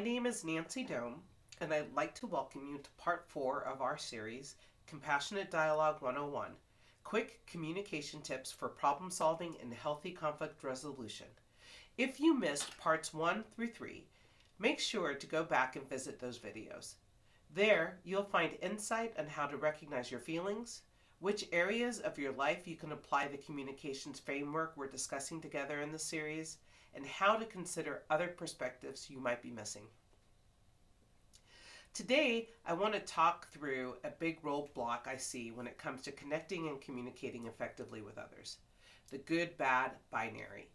name is Nancy Dome, and I'd like to welcome you to part 4 of our series, Compassionate Dialogue 101, Quick Communication Tips for Problem Solving and Healthy Conflict Resolution. If you missed parts 1 through 3, make sure to go back and visit those videos. There, you'll find insight on how to recognize your feelings, which areas of your life you can apply the communications framework we're discussing together in this series, and how to consider other perspectives you might be missing. Today, I want to talk through a big roadblock I see when it comes to connecting and communicating effectively with others, the good-bad binary.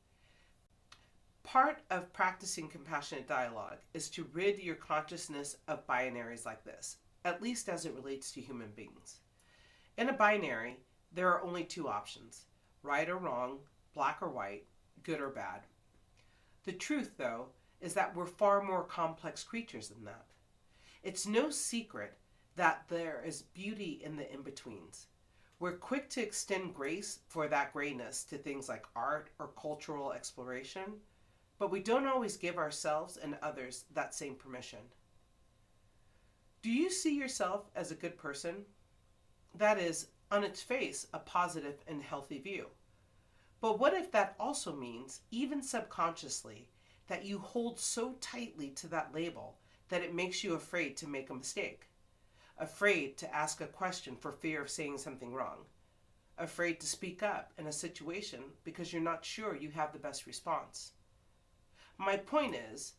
Part of practicing compassionate dialogue is to rid your consciousness of binaries like this, at least as it relates to human beings. In a binary, there are only two options, right or wrong, black or white, good or bad. The truth, though, is that we're far more complex creatures than that. It's no secret that there is beauty in the in-betweens. We're quick to extend grace for that grayness to things like art or cultural exploration, but we don't always give ourselves and others that same permission. Do you see yourself as a good person? That is, on its face, a positive and healthy view. But what if that also means, even subconsciously, that you hold so tightly to that label that it makes you afraid to make a mistake? Afraid to ask a question for fear of saying something wrong? Afraid to speak up in a situation because you're not sure you have the best response? My point is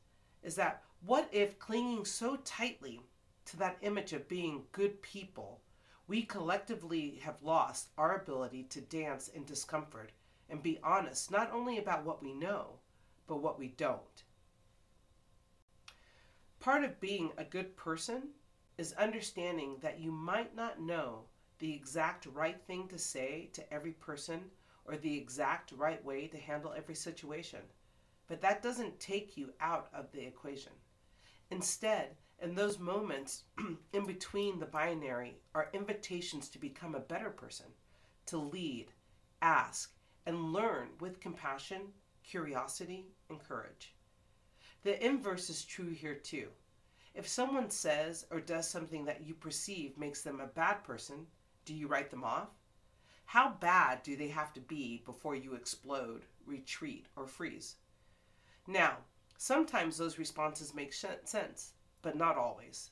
that what if clinging so tightly to that image of being good people, we collectively have lost our ability to dance in discomfort and be honest not only about what we know, but what we don't. Part of being a good person is understanding that you might not know the exact right thing to say to every person or the exact right way to handle every situation, but that doesn't take you out of the equation. Instead, in those moments in between the binary are invitations to become a better person, to lead, ask, and learn with compassion, curiosity, and courage. The inverse is true here too. If someone says or does something that you perceive makes them a bad person, do you write them off? How bad do they have to be before you explode, retreat, or freeze? Now, sometimes those responses make sense, but not always.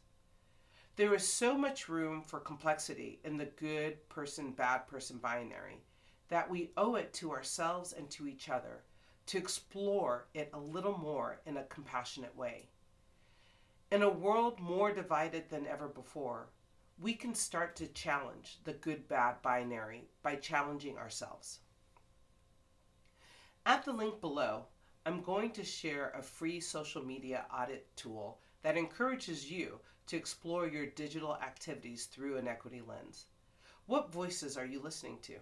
There is so much room for complexity in the good person, bad person binary that we owe it to ourselves and to each other to explore it a little more in a compassionate way. In a world more divided than ever before, we can start to challenge the good-bad binary by challenging ourselves. At the link below, I'm going to share a free social media audit tool that encourages you to explore your digital activities through an equity lens. What voices are you listening to?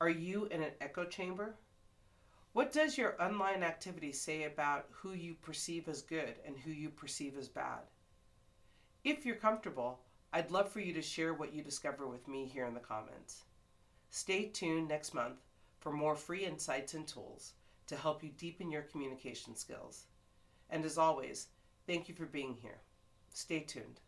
Are you in an echo chamber? What does your online activity say about who you perceive as good and who you perceive as bad? If you're comfortable, I'd love for you to share what you discover with me here in the comments. Stay tuned next month for more free insights and tools to help you deepen your communication skills. And as always, thank you for being here. Stay tuned.